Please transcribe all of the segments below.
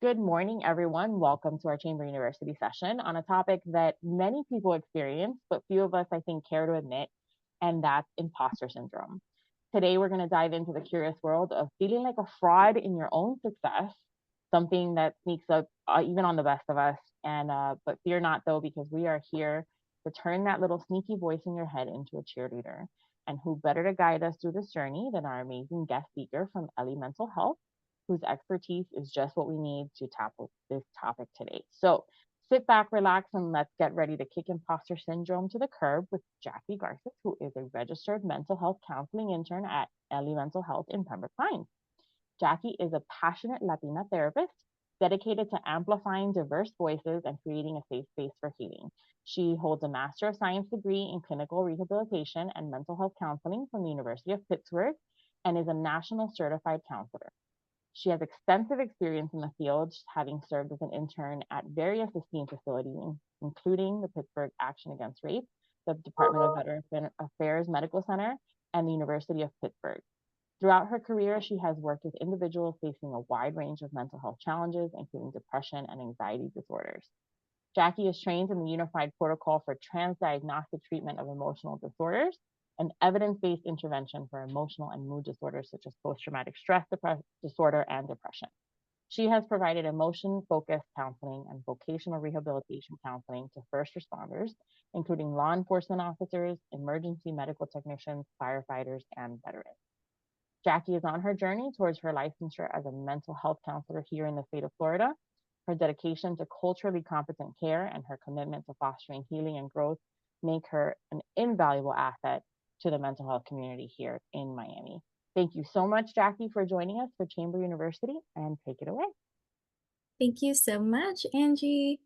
Good morning, everyone. Welcome to our Chamber University session on a topic that many people experience, but few of us, I think, care to admit, and that's imposter syndrome. Today, we're going to dive into the curious world of feeling like a fraud in your own success, something that sneaks up even on the best of us. But fear not, though, because we are here to turn that little sneaky voice in your head into a cheerleader. And who better to guide us through this journey than our amazing guest speaker from Ellie Mental Health, whose expertise is just what we need to tackle this topic today. So sit back, relax, and let's get ready to kick imposter syndrome to the curb with Jackie Garces, who is a registered mental health counseling intern at Ellie Mental Health in Pembroke Pines. Jackie is a passionate Latina therapist dedicated to amplifying diverse voices and creating a safe space for healing. She holds a Master of Science degree in clinical rehabilitation and mental health counseling from the University of Pittsburgh and is a national certified counselor. She has extensive experience in the field, having served as an intern at various esteemed facilities, including the Pittsburgh Action Against Rape, the Department of Veteran Affairs Medical Center, and the University of Pittsburgh. Throughout her career, she has worked with individuals facing a wide range of mental health challenges, including depression and anxiety disorders. Jackie is trained in the Unified Protocol for Transdiagnostic Treatment of Emotional Disorders, an evidence-based intervention for emotional and mood disorders such as post-traumatic stress disorder and depression. She has provided emotion-focused counseling and vocational rehabilitation counseling to first responders, including law enforcement officers, emergency medical technicians, firefighters, and veterans. Jackie is on her journey towards her licensure as a mental health counselor here in the state of Florida. Her dedication to culturally competent care and her commitment to fostering healing and growth make her an invaluable asset to the mental health community here in Miami. Thank you so much, Jackie, for joining us for Chamber University, and take it away. Thank you so much, Angie.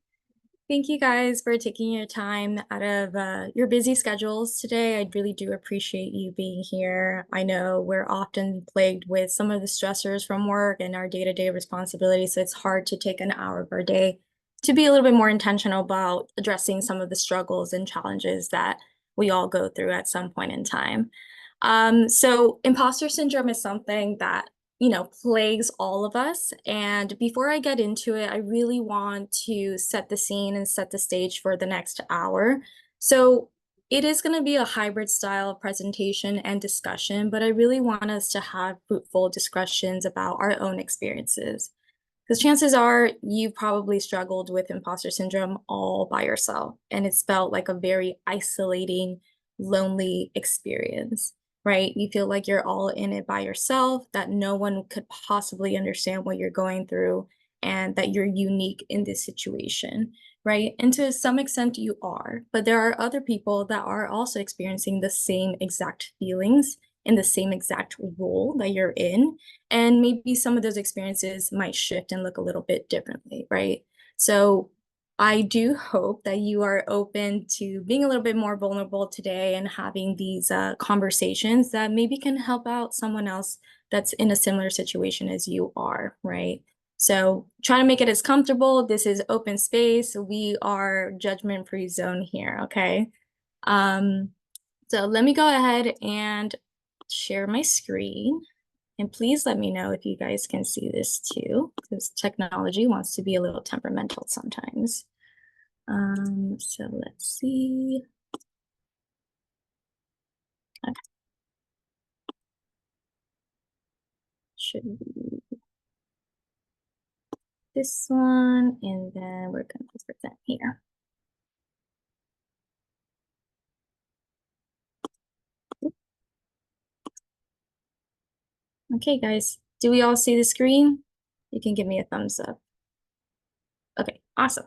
Thank you guys for taking your time out of your busy schedules today. I really do appreciate you being here. I know we're often plagued with some of the stressors from work and our day-to-day responsibilities, so it's hard to take an hour of our day to be a little bit more intentional about addressing some of the struggles and challenges that we all go through at some point in time. So imposter syndrome is something that plagues all of us. And before I get into it, I really want to set the scene and set the stage for the next hour. So it is going to be a hybrid style of presentation and discussion, but I really want us to have fruitful discussions about our own experiences. Because chances are you've probably struggled with imposter syndrome all by yourself, and it's felt like a very isolating, lonely experience, right? You feel like you're all in it by yourself, that no one could possibly understand what you're going through, and that you're unique in this situation, right? And to some extent, you are, but there are other people that are also experiencing the same exact feelings in the same exact role that you're in. And maybe some of those experiences might shift and look a little bit differently, right? So I do hope that you are open to being a little bit more vulnerable today and having these conversations that maybe can help out someone else that's in a similar situation as you are, right? So try to make it as comfortable. This is open space. We are judgment-free zone here, okay? So let me go ahead and share my screen. And please let me know if you guys can see this too, because technology wants to be a little temperamental sometimes. So let's see. Okay. Should be this one, and then we're going to present here. Okay, guys, do we all see the screen? You can give me a thumbs up. Okay, awesome.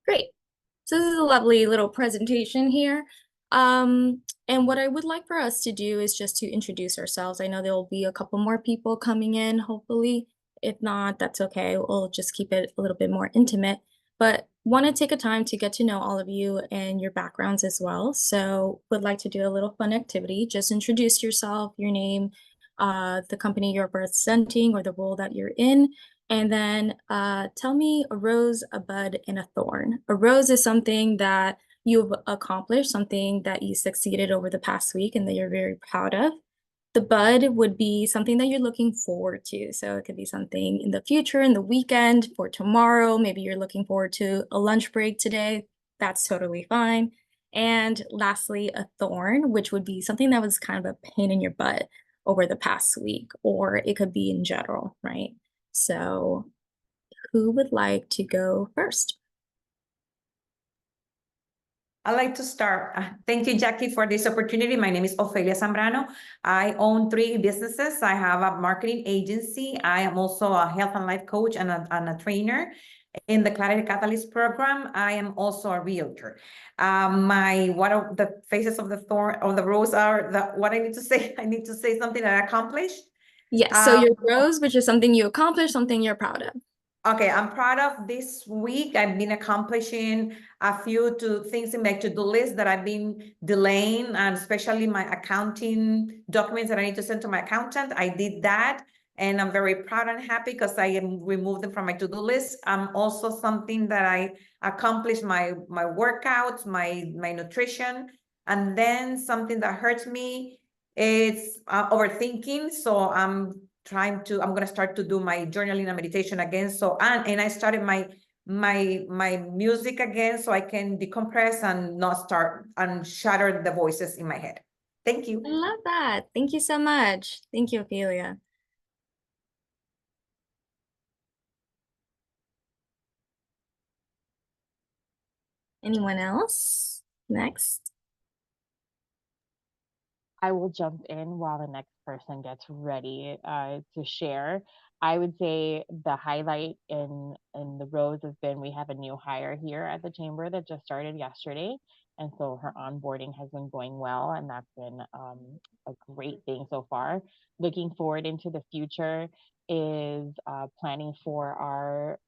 Great. So this is a lovely little presentation here. And what I would like for us to do is just to introduce ourselves. I know there will be a couple more people coming in, hopefully. If not, that's okay. We'll just keep it a little bit more intimate. But want to take a time to get to know all of you and your backgrounds as well. So would like to do a little fun activity. Just introduce yourself, your name, the company you're representing or the role that you're in. And then tell me a rose, a bud, and a thorn. A rose is something that you've accomplished, something that you succeeded over the past week and that you're very proud of. The bud would be something that you're looking forward to. So it could be something in the future, in the weekend, for tomorrow. Maybe you're looking forward to a lunch break today. That's totally fine. And lastly, a thorn, which would be something that was kind of a pain in your butt over the past week, or it could be in general, right? So who would like to go first? I'd like to start. Thank you, Jackie, for this opportunity. My name is Ofelia Zambrano. I own 3 businesses. I have a marketing agency. I am also a health and life coach and a trainer in the Clarity Catalyst program. I am also a realtor. One of the faces of the thorn of the rose are what I need to say. I need to say something that I accomplished. Yes, so your rose, which is something you accomplished, something you're proud of. Okay, I'm proud of this week. I've been accomplishing a few things in my to-do list that I've been delaying, and especially my accounting documents that I need to send to my accountant. I did that, and I'm very proud and happy because I removed them from my to-do list. Also something that I accomplished my workouts, my nutrition, and then something that hurts me is overthinking. So I'm going to start to do my journaling and meditation again. So, and I started my music again so I can decompress and not start and shatter the voices in my head. Thank you. I love that. Thank you so much. Thank you, Ophelia. Anyone else? Next. I will jump in while the next person gets ready to share. I would say the highlight in the rows has been we have a new hire here at the chamber that just started yesterday, and so her onboarding has been going well, and that's been a great thing so far. Looking forward into the future is planning for our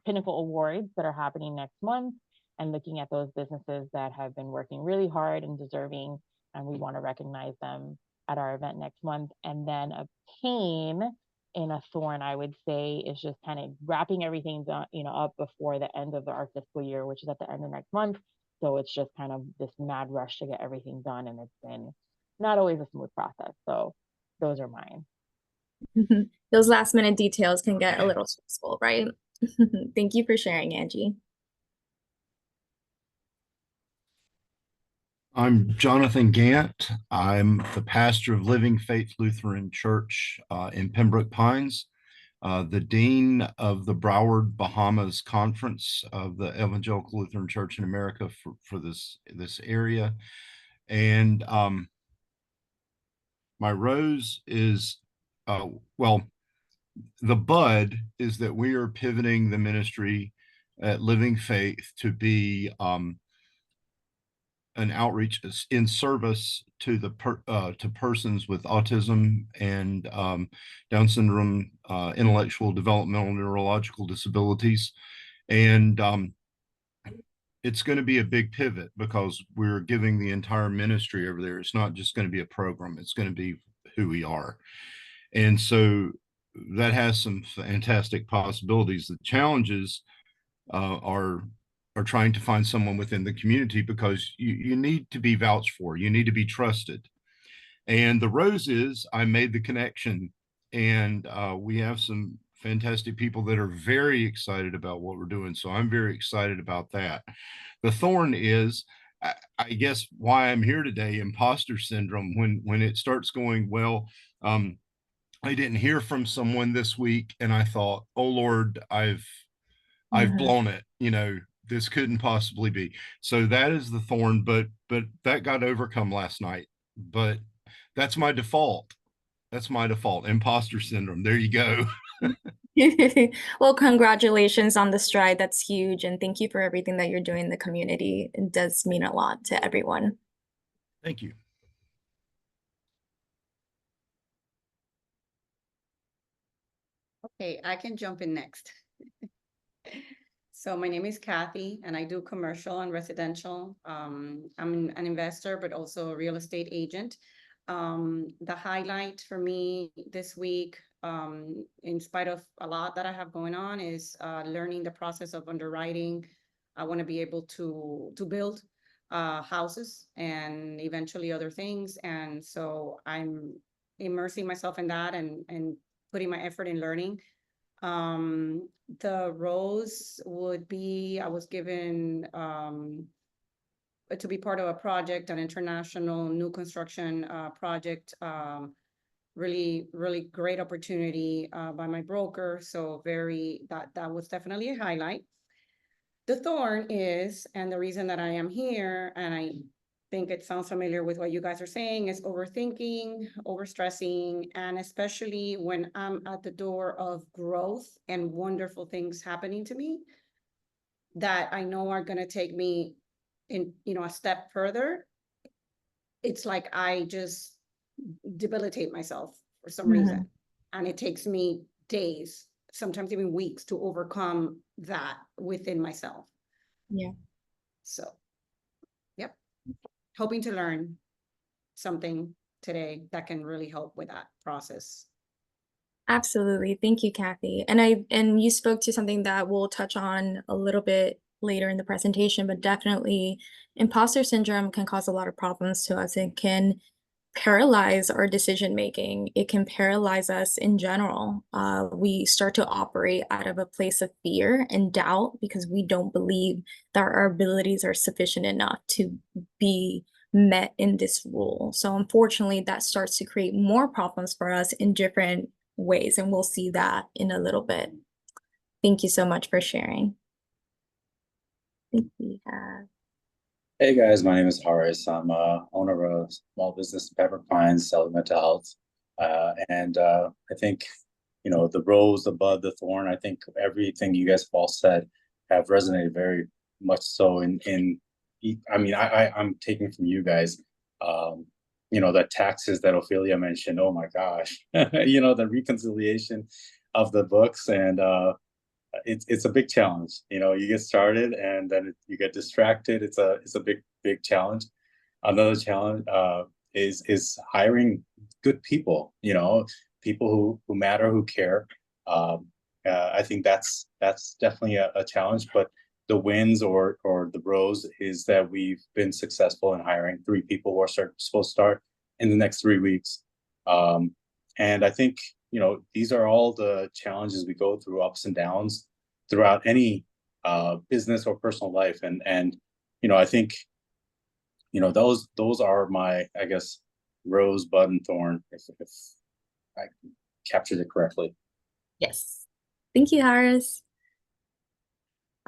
Pinnacle Awards that are happening next month, and looking at those businesses that have been working really hard and deserving, and we want to recognize them at our event next month. And then a pain in a thorn, I would say, is just kind of wrapping everything done, up before the end of our fiscal year, which is at the end of next month. So it's just kind of this mad rush to get everything done, and it's been not always a smooth process. So those are mine. Those last minute details can get a little stressful, right? Thank you for sharing, Angie. I'm Jonathan Gant. I'm the pastor of Living Faith Lutheran Church in Pembroke Pines, the dean of the Broward Bahamas Conference of the Evangelical Lutheran Church in America for this area. And my rose is, well, the bud is that we are pivoting the ministry at Living Faith to be an outreach in service to to persons with autism and Down syndrome, intellectual, developmental, neurological disabilities, and it's going to be a big pivot because we're giving the entire ministry over there. It's not just going to be a program; it's going to be who we are, and so that has some fantastic possibilities. The challenges are trying to find someone within the community because you need to be vouched for, you need to be trusted. And the rose is I made the connection, and we have some fantastic people that are very excited about what we're doing. So I'm very excited about that. The thorn is, I guess, why I'm here today, imposter syndrome. When it starts going well, I didn't hear from someone this week, and I thought, oh Lord, I've blown it, this couldn't possibly be. So that is the thorn, but that got overcome last night. But that's my default. Imposter syndrome. There you go. Well, congratulations on the stride. That's huge. And thank you for everything that you're doing in the community. It does mean a lot to everyone. Thank you. Okay, I can jump in next. So my name is Kathy, and I do commercial and residential. I'm an investor, but also a real estate agent. The highlight for me this week, in spite of a lot that I have going on, is learning the process of underwriting. I want to be able to build houses and eventually other things. And so I'm immersing myself in that and putting my effort in learning. The roles would be, I was given to be part of a project, an international new construction project, really, really great opportunity by my broker. So that was definitely a highlight. The thorn is, and the reason that I am here, and I think it sounds familiar with what you guys are saying, is overthinking, overstressing, and especially when I'm at the door of growth and wonderful things happening to me that I know are going to take me in, a step further. It's like I just debilitate myself for some reason. And it takes me days, sometimes even weeks, to overcome that within myself. Yeah. So, yep. Hoping to learn something today that can really help with that process. Absolutely. Thank you, Kathy. And you spoke to something that we'll touch on a little bit later in the presentation, but definitely imposter syndrome can cause a lot of problems to us. It can paralyze our decision making. It can paralyze us in general. We start to operate out of a place of fear and doubt because we don't believe that our abilities are sufficient enough to be met in this role. So unfortunately, that starts to create more problems for us in different ways, and we'll see that in a little bit. Thank you so much for sharing. I think we have Hey guys, my name is Horace. I'm owner of a small business in Pepper Pines selling mental health. I think, the rose, the bud, the thorn, I think everything you guys have all said have resonated very much so I'm taking from you guys, the taxes that Ophelia mentioned. Oh my gosh, the reconciliation of the books and it's a big challenge. You get started and then you get distracted. It's a big challenge. Another challenge is hiring good people. People who matter, who care. I think that's definitely a challenge. But the wins or the bros is that we've been successful in hiring 3 people who are supposed to start in the next 3 weeks. And I think these are all the challenges we go through, ups and downs throughout any business or personal life. And I think those are my, I guess, rose, bud, and thorn, if I captured it correctly. Yes. Thank you, Harris.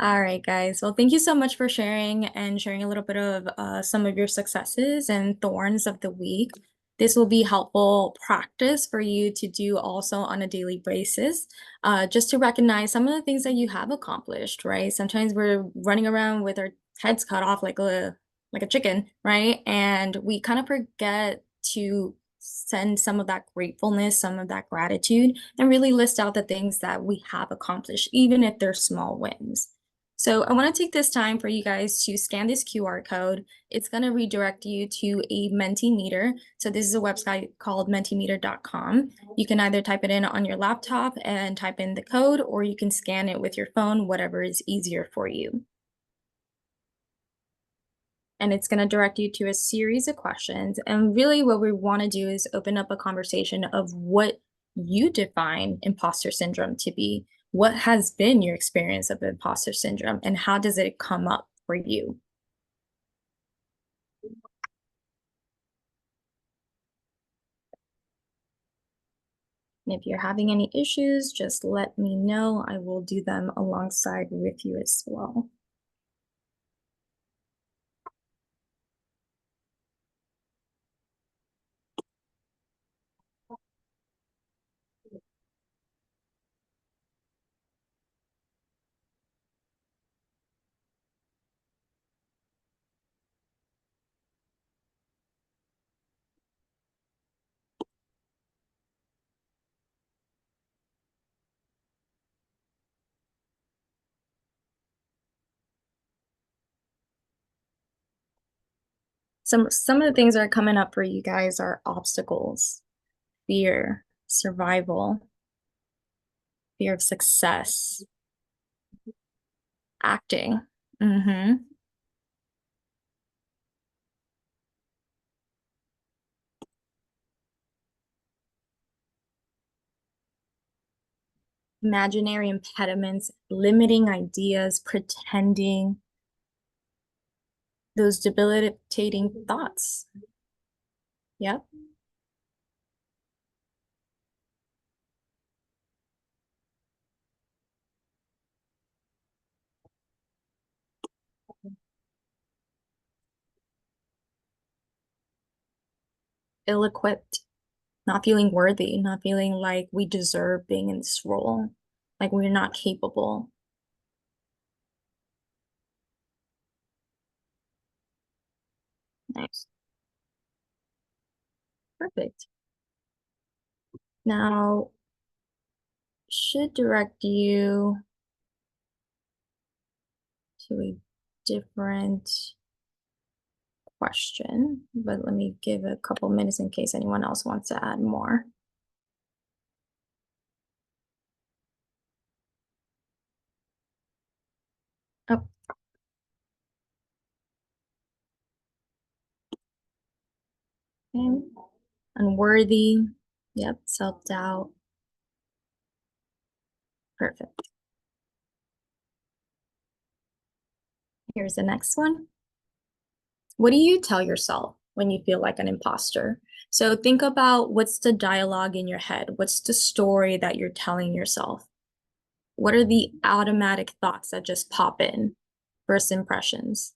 All right, guys. Well, thank you so much for sharing a little bit of some of your successes and thorns of the week. This will be helpful practice for you to do also on a daily basis, just to recognize some of the things that you have accomplished, right? Sometimes we're running around with our heads cut off like a chicken, right? And we kind of forget to send some of that gratefulness, some of that gratitude, and really list out the things that we have accomplished, even if they're small wins. So I want to take this time for you guys to scan this QR code. It's going to redirect you to a Mentimeter. So this is a website called mentimeter.com. You can either type it in on your laptop and type in the code, or you can scan it with your phone, whatever is easier for you. And it's going to direct you to a series of questions. And really what we want to do is open up a conversation of what you define imposter syndrome to be. What has been your experience of imposter syndrome, and how does it come up for you? And if you're having any issues, just let me know. I will do them alongside with you as well. Some of the things that are coming up for you guys are obstacles, fear, survival, fear of success, acting. imaginary impediments, limiting ideas, pretending, those debilitating thoughts. Yep. Ill-equipped, not feeling worthy, not feeling like we deserve being in this role, like we're not capable. Nice. Perfect. Now, should direct you to a different question, but let me give a couple minutes in case anyone else wants to add more. Oh. Okay. Unworthy. Yep, self-doubt. Perfect. Here's the next one. What do you tell yourself when you feel like an imposter? So think about what's the dialogue in your head? What's the story that you're telling yourself? What are the automatic thoughts that just pop in? First impressions.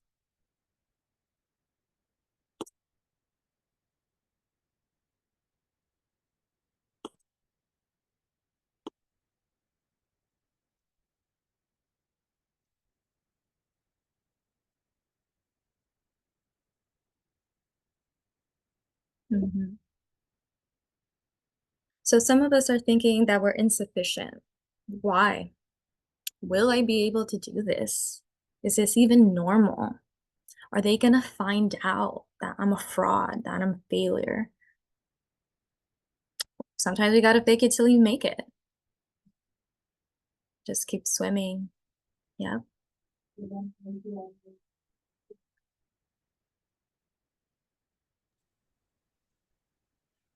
Mhm. So some of us are thinking that we're insufficient. Why? Will I be able to do this? Is this even normal? Are they gonna find out that I'm a fraud, that I'm a failure? Sometimes we gotta fake it till you make it. Just keep swimming. Yeah.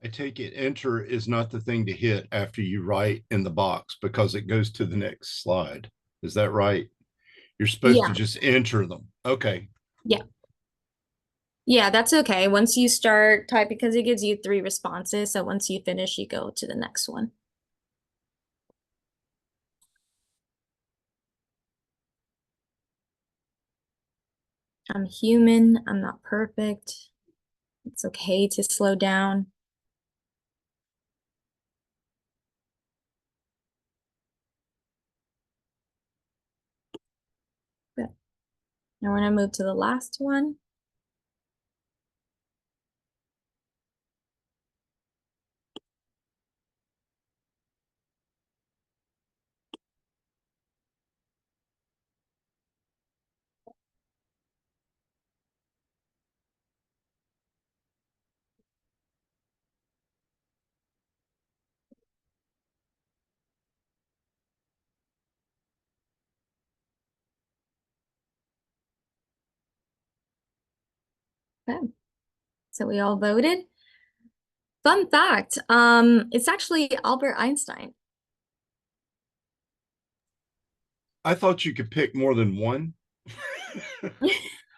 I take it enter is not the thing to hit after you write in the box because it goes to the next slide. Is that right? You're supposed to just enter them. Okay. Yeah. Yeah, that's okay. Once you start typing, because it gives you 3 responses. So once you finish, you go to the next one. I'm human. I'm not perfect. It's okay to slow down. Good. Now we're going to move to the last one. Okay. So we all voted. Fun fact, it's actually Albert Einstein. I thought you could pick more than one.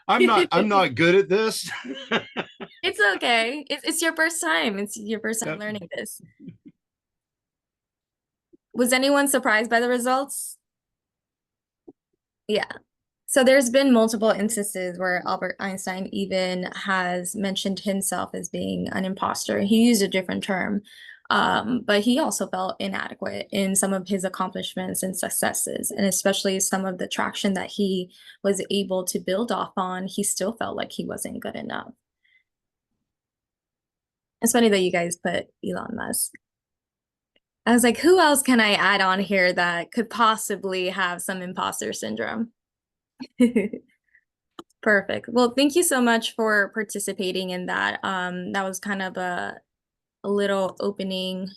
I'm not good at this. It's okay. It's your first time. It's your first time learning this. Was anyone surprised by the results? Yeah. So there's been multiple instances where Albert Einstein even has mentioned himself as being an imposter. He used a different term, but he also felt inadequate in some of his accomplishments and successes, and especially some of the traction that he was able to build off on. He still felt like he wasn't good enough. It's funny that you guys put Elon Musk. I was like, who else can I add on here that could possibly have some imposter syndrome? Perfect. Well, thank you so much for participating in that. That was kind of a little opening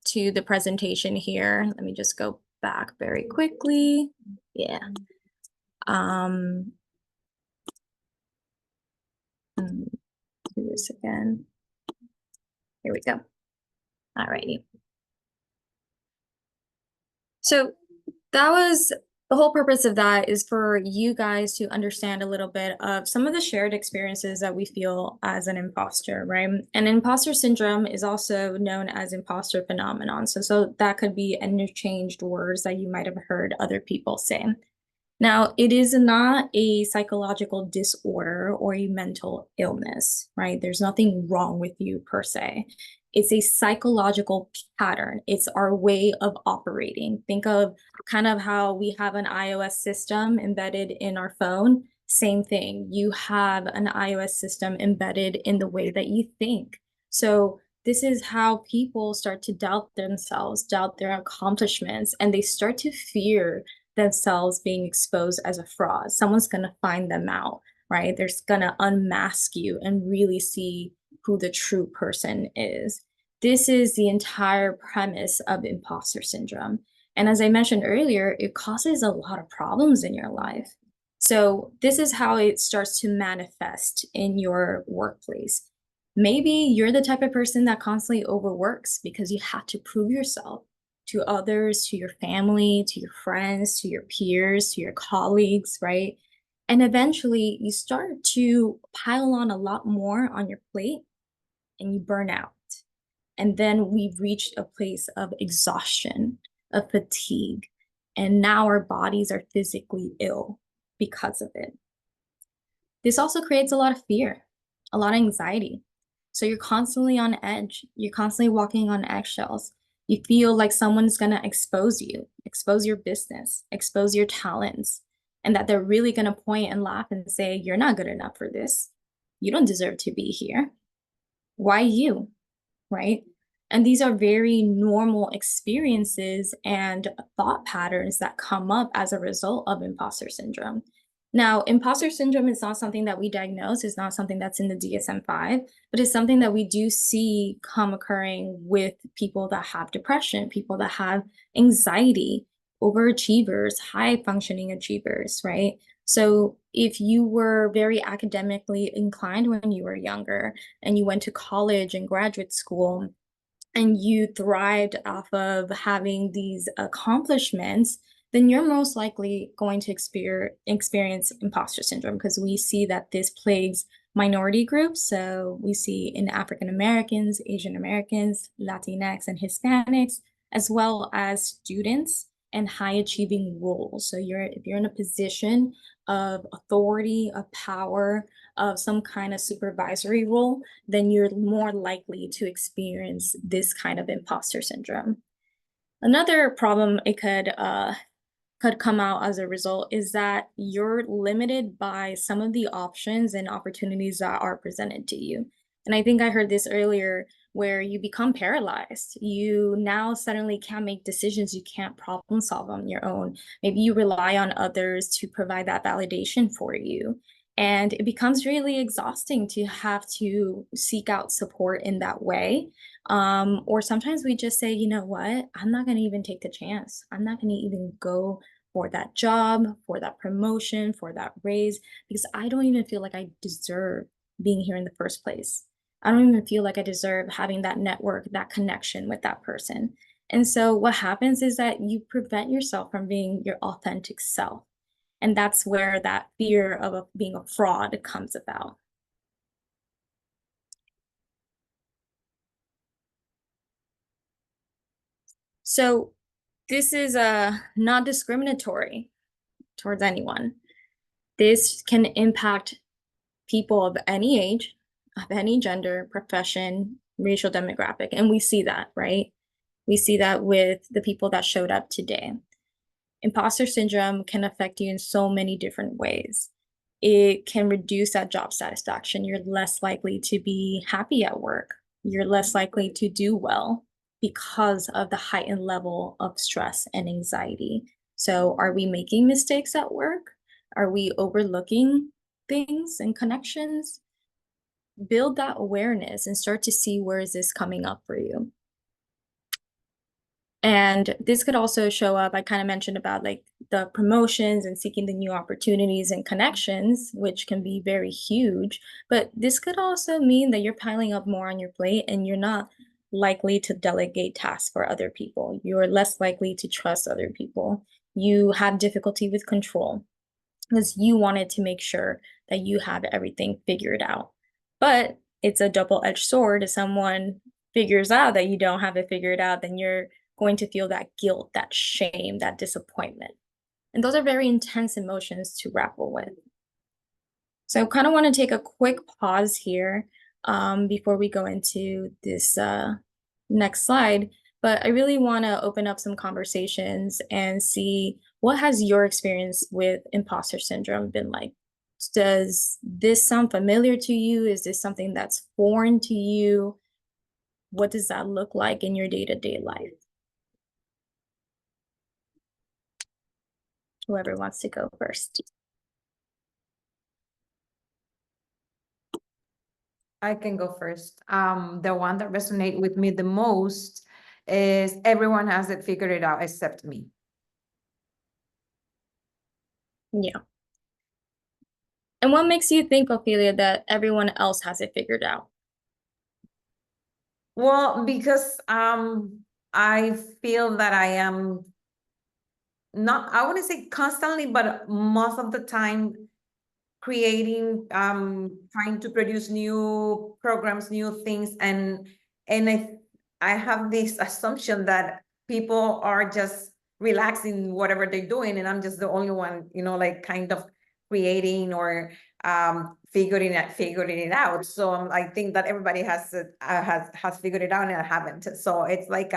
to the presentation here. Let me just go back very quickly. Yeah. Do this again. Here we go. All righty. So that was the whole purpose of that, is for you guys to understand a little bit of some of the shared experiences that we feel as an imposter, right? And imposter syndrome is also known as imposter phenomenon. So that could be interchanged words that you might have heard other people say. Now, it is not a psychological disorder or a mental illness, right? There's nothing wrong with you per se. It's a psychological pattern. It's our way of operating. Think of kind of how we have an iOS system embedded in our phone. Same thing. You have an iOS system embedded in the way that you think. So this is how people start to doubt themselves, doubt their accomplishments, and they start to fear themselves being exposed as a fraud. Someone's going to find them out, right? They're going to unmask you and really see who the true person is. This is the entire premise of imposter syndrome. And as I mentioned earlier, it causes a lot of problems in your life. So this is how it starts to manifest in your workplace. Maybe you're the type of person that constantly overworks because you have to prove yourself to others, to your family, to your friends, to your peers, to your colleagues, right? And eventually you start to pile on a lot more on your plate and you burn out. And then we've reached a place of exhaustion, of fatigue, and now our bodies are physically ill because of it. This also creates a lot of fear, a lot of anxiety. So you're constantly on edge. You're constantly walking on eggshells. You feel like someone's going to expose you, expose your business, expose your talents, and that they're really going to point and laugh and say, you're not good enough for this. You don't deserve to be here. Why you? Right? And these are very normal experiences and thought patterns that come up as a result of imposter syndrome. Now, imposter syndrome is not something that we diagnose, it's not something that's in the DSM-5, but it's something that we do see come occurring with people that have depression, people that have anxiety, overachievers, high functioning achievers, right? So if you were very academically inclined when you were younger and you went to college and graduate school and you thrived off of having these accomplishments, then you're most likely going to experience imposter syndrome, because we see that this plagues minority groups. So we see in African Americans, Asian Americans, Latinx, and Hispanics, as well as students and high achieving roles. So if you're in a position of authority, of power, of some kind of supervisory role, then you're more likely to experience this kind of imposter syndrome. Another problem it could come out as a result is that you're limited by some of the options and opportunities that are presented to you. And I think I heard this earlier, where you become paralyzed. You now suddenly can't make decisions. You can't problem solve on your own. Maybe you rely on others to provide that validation for you. And it becomes really exhausting to have to seek out support in that way. Or sometimes we just say, you know what, I'm not going to even take the chance. I'm not going to even go for that job, for that promotion, for that raise, because I don't even feel like I deserve being here in the first place. I don't even feel like I deserve having that network, that connection with that person. And so what happens is that you prevent yourself from being your authentic self. And that's where that fear of being a fraud comes about. So this is not discriminatory towards anyone. This can impact people of any age, of any gender, profession, racial demographic. And we see that, right? We see that with the people that showed up today. Imposter syndrome can affect you in so many different ways. It can reduce that job satisfaction. You're less likely to be happy at work. You're less likely to do well because of the heightened level of stress and anxiety. So are we making mistakes at work? Are we overlooking things and connections? Build that awareness and start to see, where is this coming up for you? And this could also show up, I kind of mentioned about like the promotions and seeking the new opportunities and connections, which can be very huge. But this could also mean that you're piling up more on your plate and you're not likely to delegate tasks for other people. You're less likely to trust other people. You have difficulty with control because you wanted to make sure that you have everything figured out. But it's a double-edged sword. If someone figures out that you don't have it figured out, then you're going to feel that guilt, that shame, that disappointment. And those are very intense emotions to grapple with. So I kind of want to take a quick pause here before we go into this next slide. But I really want to open up some conversations and see, what has your experience with imposter syndrome been like? Does this sound familiar to you? Is this something that's foreign to you? What does that look like in your day-to-day life? Whoever wants to go first. I can go first. The one that resonates with me the most is everyone has it figured out except me. Yeah. And what makes you think, Ophelia, that everyone else has it figured out? Well, because I feel that I am not, I wouldn't say constantly, but most of the time creating, trying to produce new programs, new things, and I have this assumption that people are just relaxing whatever they're doing, and I'm just the only one, like kind of creating or figuring it out. So I think that everybody has figured it out, and I haven't. So it's like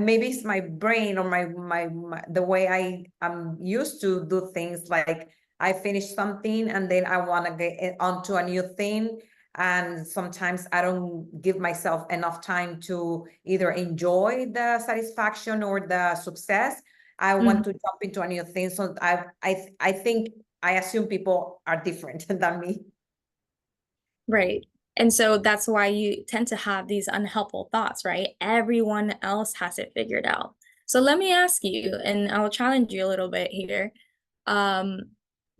maybe it's my brain or my the way I am used to do things. Like I finish something and then I want to get onto a new thing. And sometimes I don't give myself enough time to either enjoy the satisfaction or the success. I want to jump into a new thing. So I think I assume people are different than me. Right. And so that's why you tend to have these unhelpful thoughts, right? Everyone else has it figured out. So let me ask you, and I'll challenge you a little bit here.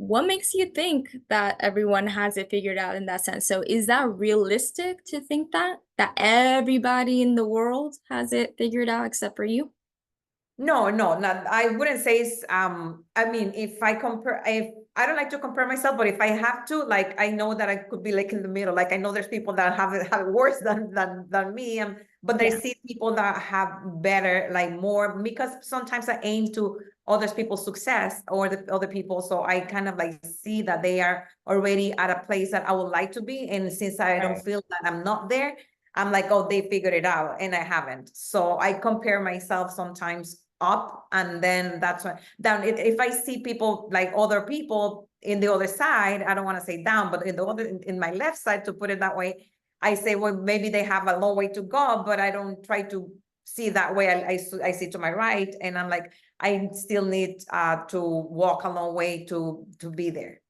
What makes you think that everyone has it figured out in that sense? So is that realistic to think that everybody in the world has it figured out except for you? No, not, I wouldn't say it's, I mean, if I don't like to compare myself, but if I have to, like, I know that I could be like in the middle. Like, I know there's people that have it worse than me. But I see people that have better, like more, because sometimes I aim to other people's success or the other people. So I kind of like see that they are already at a place that I would like to be. And since I don't feel that I'm not there, I'm like, oh, they figured it out and I haven't. So I compare myself sometimes up, and then that's when down. If I see people like other people in the other side, I don't want to say down, but in my left side, to put it that way, I say, well, maybe they have a long way to go, but I don't try to see that way. I see to my right, and I'm like, I still need to walk a long way to be there.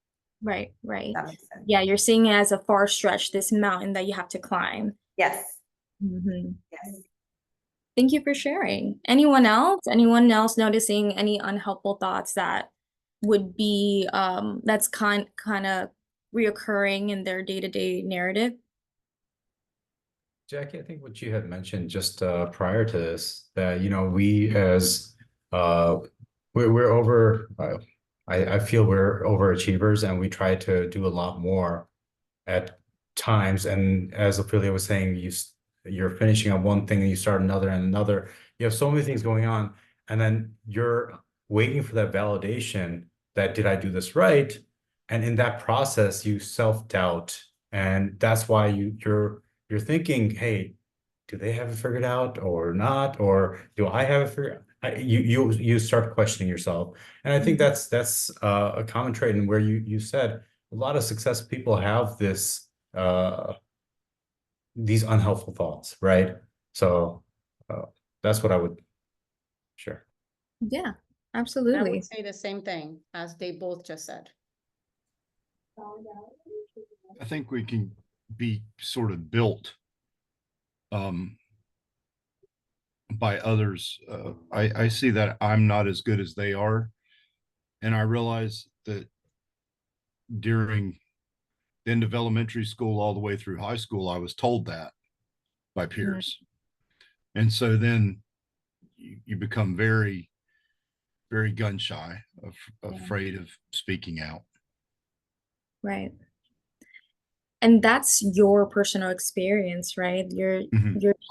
Right. That makes sense. Yeah, you're seeing it as a far stretch, this mountain that you have to climb. Yes. Yes. Thank you for sharing. Anyone else? Anyone else noticing any unhelpful thoughts that would be that's kind of reoccurring in their day-to-day narrative? Jackie, I think what you had mentioned just prior to this, that we as we're over. I feel we're overachievers, and we try to do a lot more at times. And as Ophelia was saying, you're finishing on one thing and you start another and another. You have so many things going on, and then you're waiting for that validation that, did I do this right? And in that process, you self-doubt, and that's why you're thinking, hey, do they have it figured out or not? Or do I have it figured out? You start questioning yourself. And I think that's a common trait. And where you said a lot of successful people have this these unhelpful thoughts, right? So that's what I would share. Yeah, I absolutely. would say the same thing as they both just said. I think we can be sort of built by others. I see that I'm not as good as they are. And I realize that during the end of elementary school all the way through high school, I was told that by peers. And so then you become very, very gun shy, afraid of speaking out. Right. And that's your personal experience, right? You're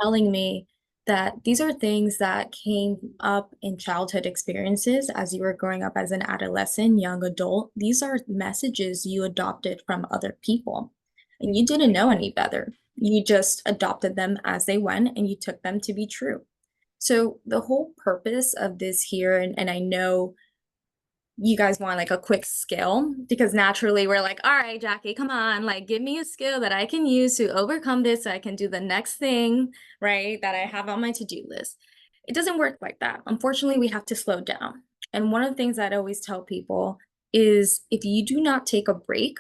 telling me that these are things that came up in childhood experiences as you were growing up as an adolescent, young adult. These are messages you adopted from other people, and you didn't know any better. You just adopted them as they went, and you took them to be true. So the whole purpose of this here, and I know you guys want like a quick skill, because naturally we're like, all right, Jackie, come on, like give me a skill that I can use to overcome this so I can do the next thing, right, that I have on my to-do list. It doesn't work like that. Unfortunately, we have to slow down. And one of the things that I always tell people is if you do not take a break,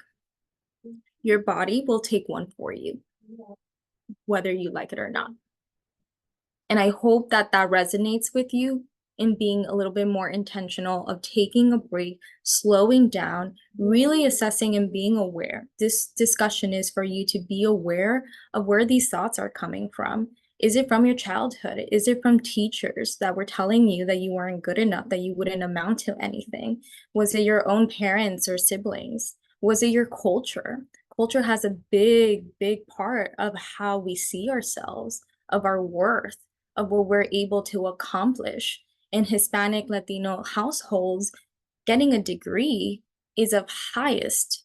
your body will take one for you, whether you like it or not. And I hope that that resonates with you in being a little bit more intentional of taking a break, slowing down, really assessing and being aware. This discussion is for you to be aware of where these thoughts are coming from. Is it from your childhood? Is it from teachers that were telling you that you weren't good enough, that you wouldn't amount to anything? Was it your own parents or siblings? Was it your culture? Culture has a big, big part of how we see ourselves, of our worth, of what we're able to accomplish. In Hispanic Latino households, getting a degree is of highest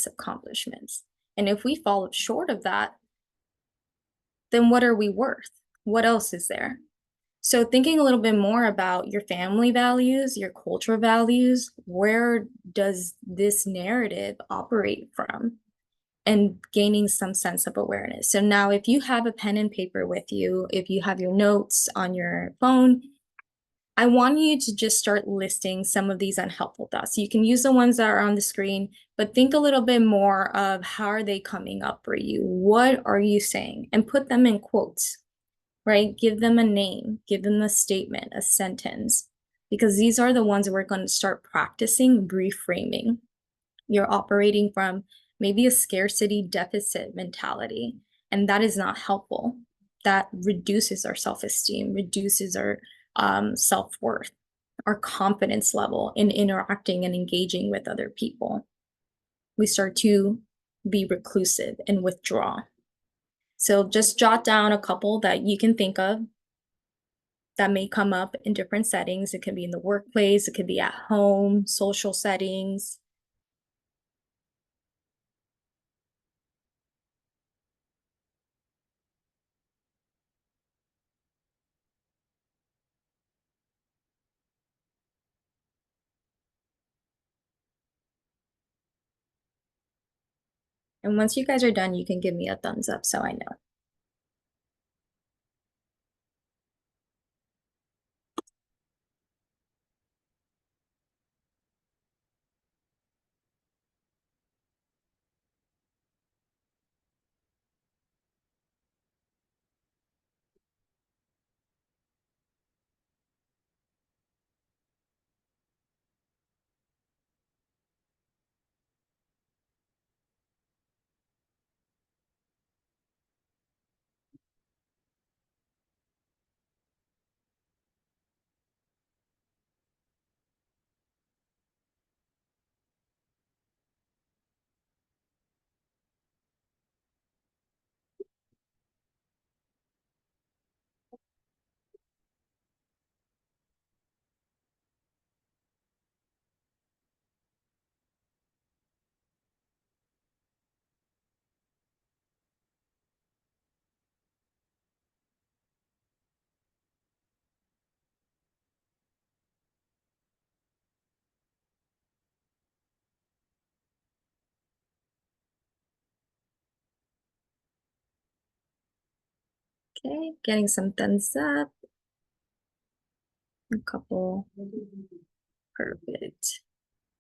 accomplishments. And if we fall short of that, then what are we worth? What else is there? So thinking a little bit more about your family values, your cultural values, where does this narrative operate from? And gaining some sense of awareness. So now if you have a pen and paper with you, if you have your notes on your phone, I want you to just start listing some of these unhelpful thoughts. You can use the ones that are on the screen, but think a little bit more of how are they coming up for you? What are you saying? And put them in quotes, right? Give them a name, give them a statement, a sentence, because these are the ones we're going to start practicing reframing. You're operating from maybe a scarcity deficit mentality, and that is not helpful. That reduces our self-esteem, reduces our self-worth, our confidence level in interacting and engaging with other people. We start to be reclusive and withdraw. So just jot down a couple that you can think of that may come up in different settings. It could be in the workplace, it could be at home, social settings. And once you guys are done, you can give me a thumbs up so I know. Okay, getting some thumbs up. A couple. Perfect.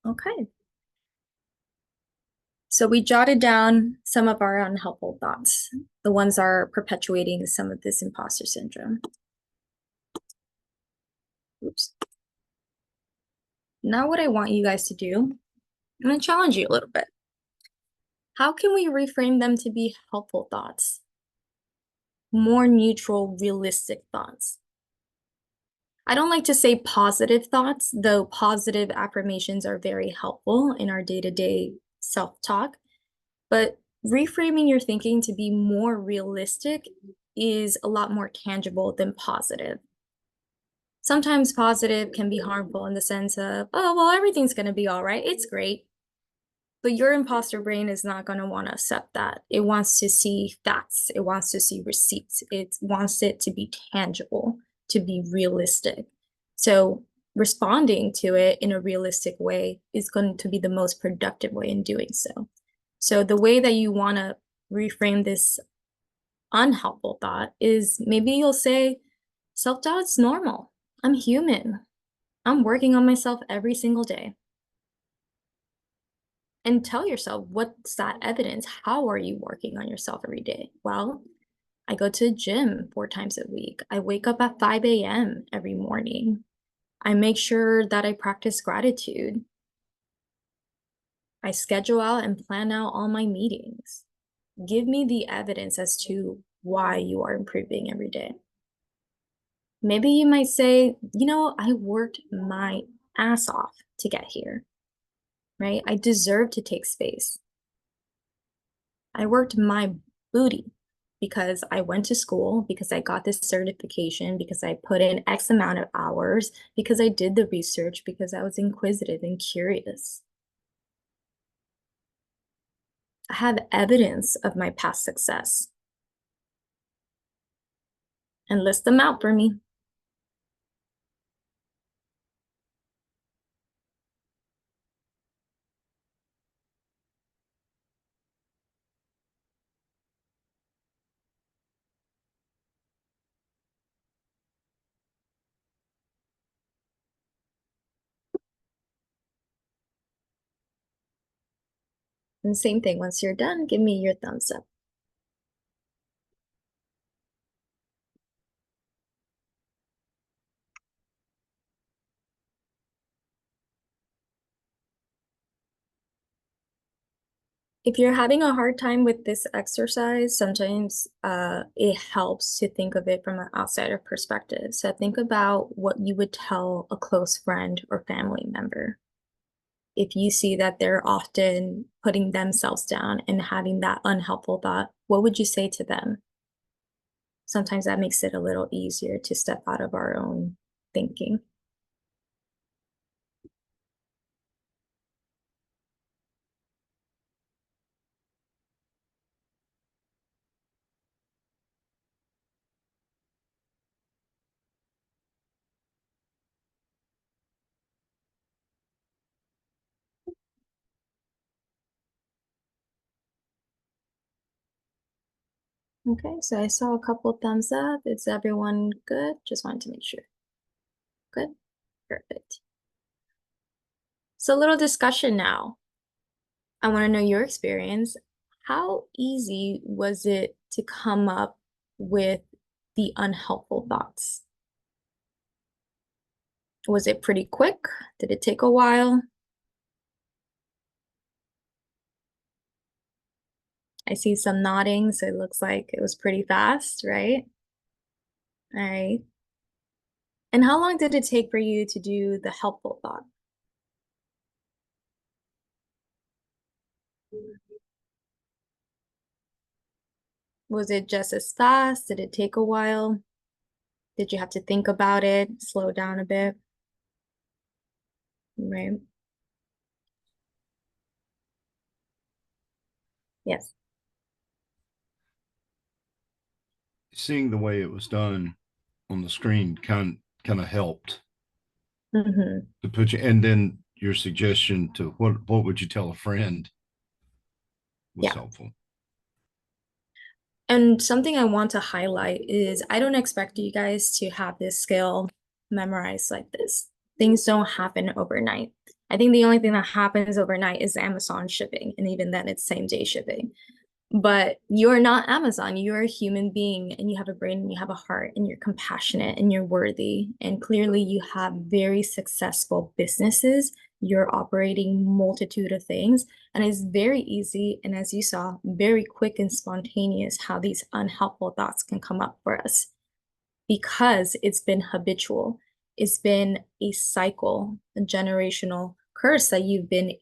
Okay. So we jotted down some of our unhelpful thoughts, the ones that are perpetuating some of this imposter syndrome. Oops. Now what I want you guys to do, I'm going to challenge you a little bit. How can we reframe them to be helpful thoughts? more neutral, realistic thoughts. I don't like to say positive thoughts, though positive affirmations are very helpful in our day-to-day self-talk. But reframing your thinking to be more realistic is a lot more tangible than positive. Sometimes positive can be harmful in the sense of, oh, well, everything's going to be all right. It's great. But your imposter brain is not going to want to accept that. It wants to see facts. It wants to see receipts. It wants it to be tangible, to be realistic. So responding to it in a realistic way is going to be the most productive way in doing so. So the way that you want to reframe this unhelpful thought is maybe you'll say, self-doubt's normal. I'm human. I'm working on myself every single day. And tell yourself, what's that evidence? How are you working on yourself every day? Well, I go to the gym 4 times a week. I wake up at 5 a.m. every morning. I make sure that I practice gratitude. I schedule out and plan out all my meetings. Give me the evidence as to why you are improving every day. Maybe you might say, I worked my ass off to get here, right? I deserve to take space. I worked my booty because I went to school, because I got this certification, because I put in X amount of hours, because I did the research, because I was inquisitive and curious. I have evidence of my past success. And list them out for me. And same thing, once you're done, give me your thumbs up. If you're having a hard time with this exercise, sometimes it helps to think of it from an outsider perspective. So think about what you would tell a close friend or family member. If you see that they're often putting themselves down and having that unhelpful thought, what would you say to them? Sometimes that makes it a little easier to step out of our own thinking. Okay, so I saw a couple thumbs up. Is everyone good? Just wanted to make sure. Good, perfect. So a little discussion now. I want to know your experience. How easy was it to come up with the unhelpful thoughts? Was it pretty quick? Did it take a while? I see some nodding, so it looks like it was pretty fast, right? All right. And how long did it take for you to do the helpful thought? Was it just as fast? Did it take a while? Did you have to think about it, slow down a bit? Right. Yes. Seeing the way it was done on the screen kind of helped Mm-hmm. to put you, and then your suggestion to what would you tell a friend was helpful. And something I want to highlight is I don't expect you guys to have this skill memorized like this. Things don't happen overnight. I think the only thing that happens overnight is Amazon shipping, and even then it's same-day shipping. But you're not Amazon. You're a human being, and you have a brain, and you have a heart, and you're compassionate, and you're worthy. And clearly you have very successful businesses you're operating multitude of things, and it's very easy, and as you saw, very quick and spontaneous how these unhelpful thoughts can come up for us because it's been habitual. It's been a cycle, a generational curse that you've been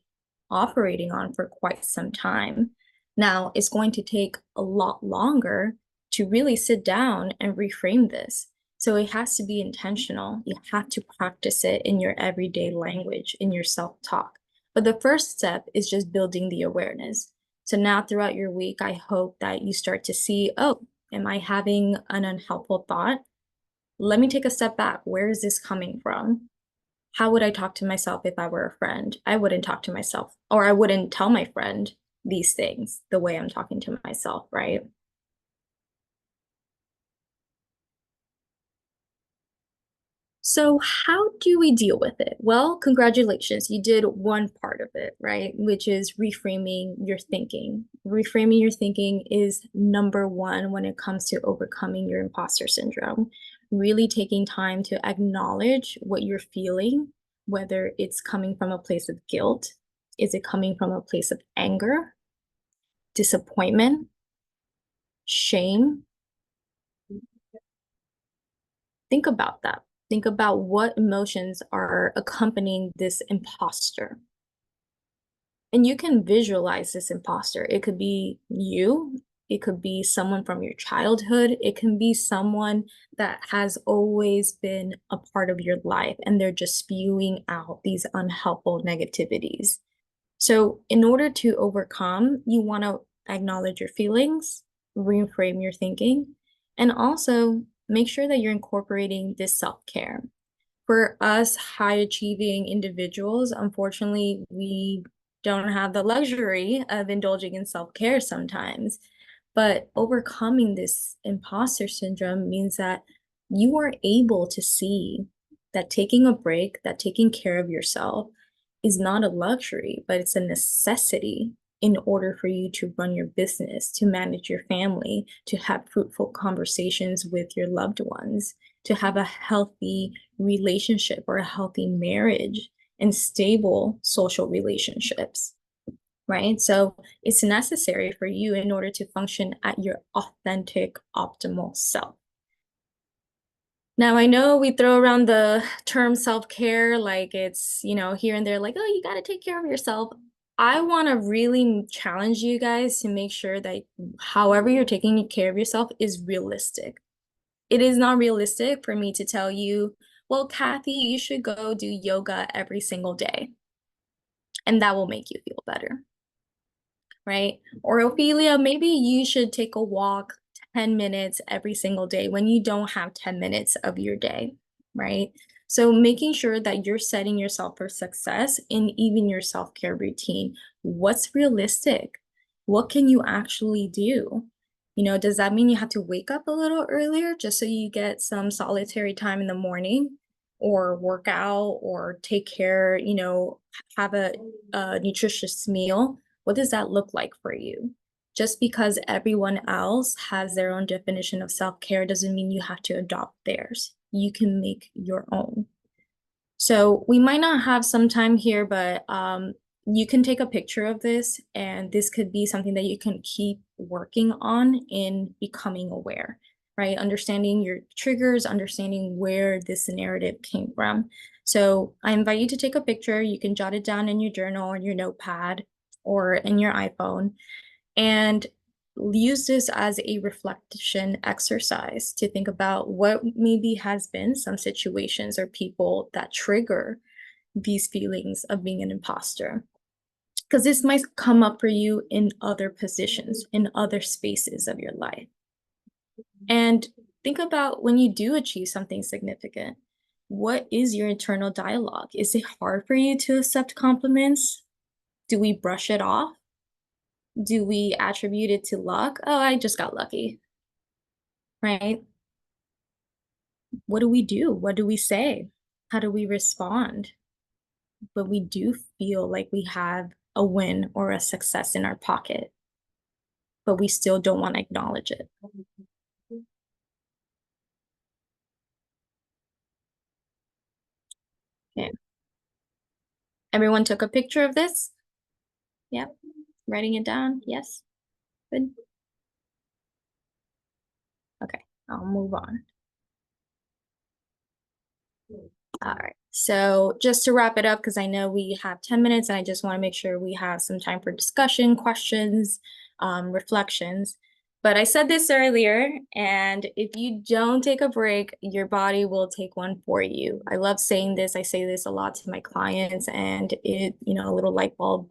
operating on for quite some time. Now, it's going to take a lot longer to really sit down and reframe this. So it has to be intentional. You have to practice it in your everyday language, in your self-talk. But the first step is just building the awareness. So now throughout your week, I hope that you start to see, oh, am I having an unhelpful thought? Let me take a step back. Where is this coming from? How would I talk to myself if I were a friend? I wouldn't talk to myself, or I wouldn't tell my friend these things the way I'm talking to myself, right? So how do we deal with it? Well, congratulations, you did one part of it, right? Which is reframing your thinking. Reframing your thinking is number one when it comes to overcoming your imposter syndrome. Really taking time to acknowledge what you're feeling, whether it's coming from a place of guilt, is it coming from a place of anger, disappointment, shame? Think about that. Think about what emotions are accompanying this imposter. And you can visualize this imposter. It could be you, it could be someone from your childhood, it can be someone that has always been a part of your life and they're just spewing out these unhelpful negativities. So, in order to overcome, you want to acknowledge your feelings, reframe your thinking, and also make sure that you're incorporating this self-care. For us high achieving individuals, unfortunately, we don't have the luxury of indulging in self-care sometimes. But overcoming this imposter syndrome means that you are able to see that taking a break, that taking care of yourself is not a luxury, but it's a necessity in order for you to run your business, to manage your family, to have fruitful conversations with your loved ones, to have a healthy relationship or a healthy marriage and stable social relationships, right? So it's necessary for you in order to function at your authentic, optimal self. Now, I know we throw around the term self-care like it's, here and there, like, oh, you got to take care of yourself. I want to really challenge you guys to make sure that however you're taking care of yourself is realistic. It is not realistic for me to tell you, well, Kathy, you should go do yoga every single day, and that will make you feel better, right? Or Ophelia, maybe you should take a walk 10 minutes every single day when you don't have 10 minutes of your day, right? So making sure that you're setting yourself for success in even your self-care routine. What's realistic? What can you actually do? Does that mean you have to wake up a little earlier just so you get some solitary time in the morning, or work out, or take care, have a nutritious meal? What does that look like for you? Just because everyone else has their own definition of self-care doesn't mean you have to adopt theirs. You can make your own. So we might not have some time here, but you can take a picture of this, and this could be something that you can keep working on in becoming aware, right? Understanding your triggers, understanding where this narrative came from. So I invite you to take a picture. You can jot it down in your journal or your notepad or in your iPhone, and use this as a reflection exercise to think about what maybe has been some situations or people that trigger these feelings of being an imposter. Because this might come up for you in other positions, in other spaces of your life. And think about when you do achieve something significant. What is your internal dialogue? Is it hard for you to accept compliments? Do we brush it off? Do we attribute it to luck? Oh, I just got lucky, right? What do we do? What do we say? How do we respond? But we do feel like we have a win or a success in our pocket, but we still don't want to acknowledge it. Okay. Everyone took a picture of this? Yep. Writing it down? Yes. Good. Okay, I'll move on. All right, so just to wrap it up, because I know we have 10 minutes and I just want to make sure we have some time for discussion, questions, reflections. But I said this earlier, and if you don't take a break, your body will take one for you. I love saying this. I say this a lot to my clients, and it, a little light bulb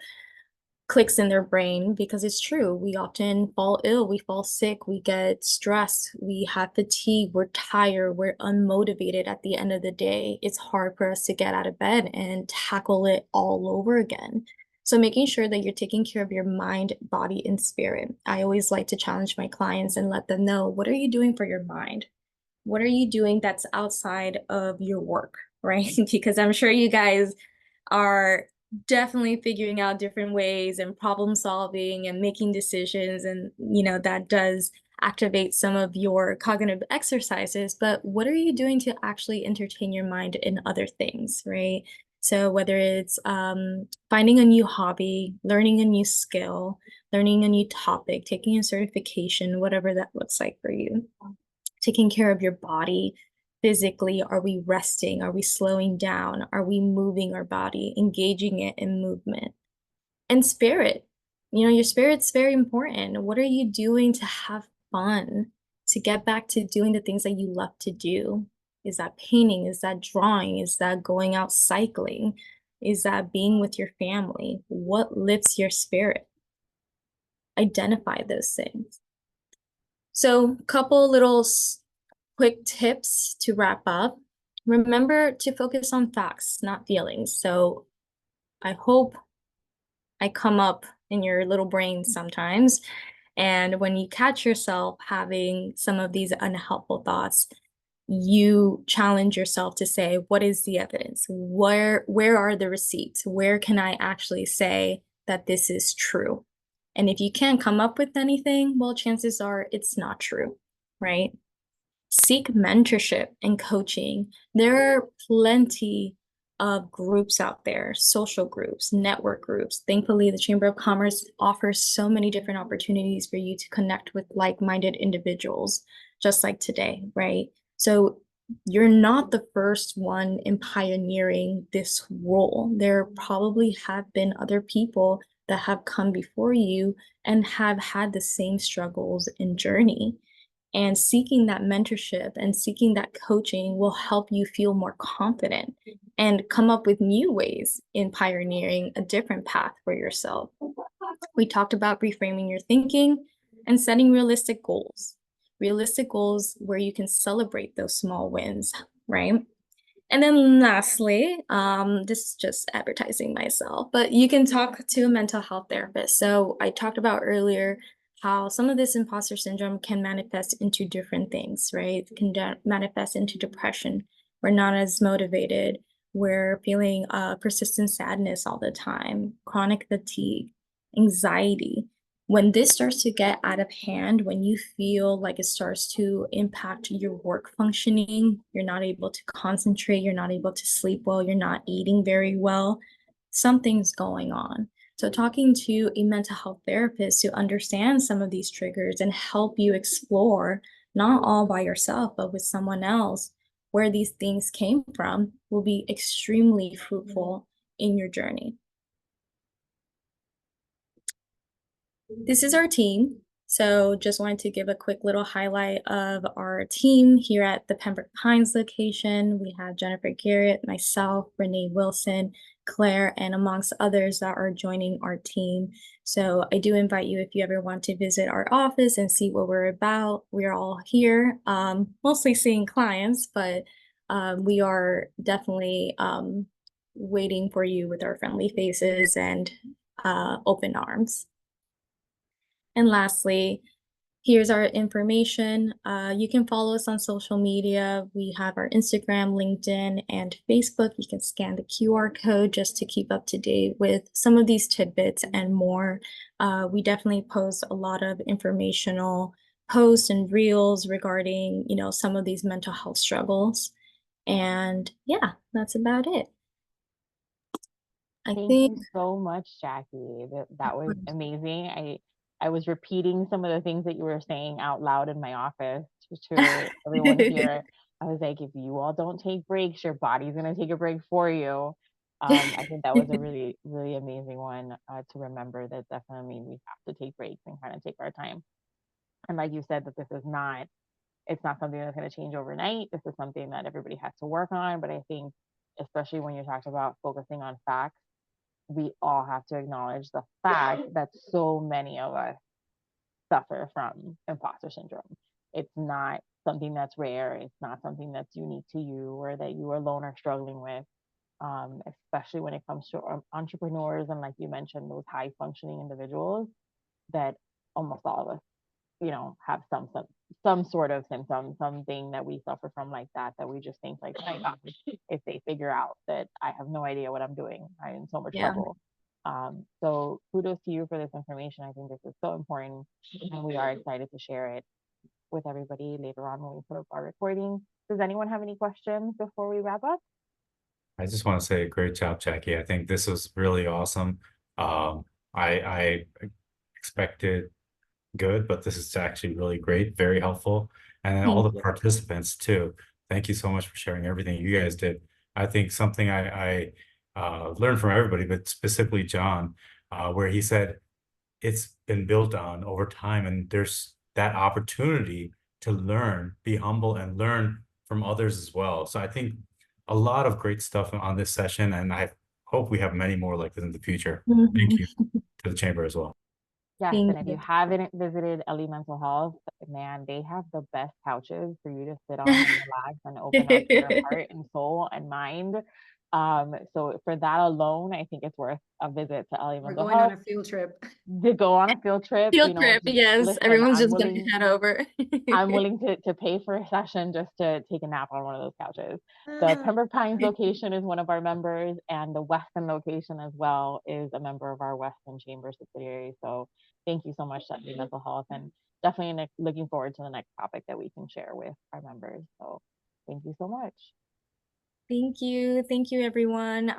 clicks in their brain because it's true. We often fall ill, we fall sick, we get stressed, we have fatigue, we're tired, we're unmotivated at the end of the day. It's hard for us to get out of bed and tackle it all over again. So making sure that you're taking care of your mind, body, and spirit. I always like to challenge my clients and let them know, what are you doing for your mind? What are you doing that's outside of your work, right? Because I'm sure you guys are definitely figuring out different ways and problem solving and making decisions, and that does activate some of your cognitive exercises. But what are you doing to actually entertain your mind in other things, right? So whether it's finding a new hobby, learning a new skill, learning a new topic, taking a certification, whatever that looks like for you, taking care of your body physically. Are we resting? Are we slowing down? Are we moving our body, engaging it in movement? And spirit, your spirit's very important. What are you doing to have fun, to get back to doing the things that you love to do? Is that painting? Is that drawing? Is that going out cycling? Is that being with your family? What lifts your spirit? Identify those things. So a couple little quick tips to wrap up. Remember to focus on facts, not feelings. So I hope I come up in your little brain sometimes. And when you catch yourself having some of these unhelpful thoughts, you challenge yourself to say, what is the evidence? Where are the receipts? Where can I actually say that this is true? And if you can't come up with anything, well, chances are it's not true, right? Seek mentorship and coaching. There are plenty of groups out there, social groups, network groups. Thankfully, the Chamber of Commerce offers so many different opportunities for you to connect with like-minded individuals, just like today, right? So you're not the first one in pioneering this role. There probably have been other people that have come before you and have had the same struggles and journey. And seeking that mentorship and seeking that coaching will help you feel more confident and come up with new ways in pioneering a different path for yourself. We talked about reframing your thinking and setting realistic goals where you can celebrate those small wins, right? And then lastly, this is just advertising myself, but you can talk to a mental health therapist. So I talked about earlier how some of this imposter syndrome can manifest into different things, right? It can manifest into depression. We're not as motivated. We're feeling persistent sadness all the time, chronic fatigue, anxiety. When this starts to get out of hand, when you feel like it starts to impact your work functioning, you're not able to concentrate, you're not able to sleep well, you're not eating very well, something's going on. So talking to a mental health therapist to understand some of these triggers and help you explore, not all by yourself, but with someone else, where these things came from will be extremely fruitful in your journey. This is our team. So just wanted to give a quick little highlight of our team here at the Pembroke Pines location. We have Jennifer Garrett, myself, Renee Wilson, Claire, and amongst others that are joining our team. So I do invite you, if you ever want to visit our office and see what we're about. We're all here, mostly seeing clients, but we are definitely waiting for you with our friendly faces and open arms. And lastly, here's our information. You can follow us on social media. We have our Instagram, LinkedIn, and Facebook. You can scan the QR code just to keep up to date with some of these tidbits and more. We definitely post a lot of informational posts and reels regarding, some of these mental health struggles. And yeah, that's about it. I Thank think you so much, Jackie. That was amazing. I was repeating some of the things that you were saying out loud in my office to everyone here. I was like, if you all don't take breaks, your body's gonna take a break for you. I think that was a really, really amazing one to remember, that definitely we have to take breaks and kind of take our time. And like you said, that this is not, it's not something that's going to change overnight. This is something that everybody has to work on. But I think, especially when you're talking about focusing on facts, we all have to acknowledge the fact that so many of us suffer from imposter syndrome. It's not something that's rare. It's not something that's unique to you or that you alone are struggling with. Especially when it comes to entrepreneurs and, like you mentioned, those high functioning individuals, that almost all of us, have some sort of symptom, something that we suffer from like that, that we just think like, my gosh, if they figure out that I have no idea what I'm doing, I'm in so much Yeah. trouble. So kudos to you for this information. I think this is so important, and we are excited to share it with everybody later on when we put up our recording. Does anyone have any questions before we wrap up? I just want to say great job, Jackie. I think this was really awesome. I expected good, but this is actually really great, very helpful. And then all the participants too. Thank you so much for sharing everything you guys did. I think something I learned from everybody, but specifically John, where he said it's been built on over time, and there's that opportunity to learn, be humble, and learn from others as well. So I think a lot of great stuff on this session, and I hope we have many more like this in the future. Thank you to the chamber as well. Yes, Thank and if you haven't visited Ellie Mental Health, man, they have the best couches for you to sit on and relax and open up your heart and soul and mind. So for that alone, I think it's worth a visit to Ellie We're Mental going on Health. a field trip. To go on a field trip, Field trip, yes. listen, Everyone's I'm just gonna willing, head over. I'm willing to pay for a session just to take a nap on one of those couches. The Pembroke Pines location is one of our members, and the Weston location as well is a member of our Weston Chamber subsidiary. So thank you so much, Ellie Mental Health, and definitely looking forward to the next topic that we can share with our members. So thank you so much. Thank you. Thank you, everyone.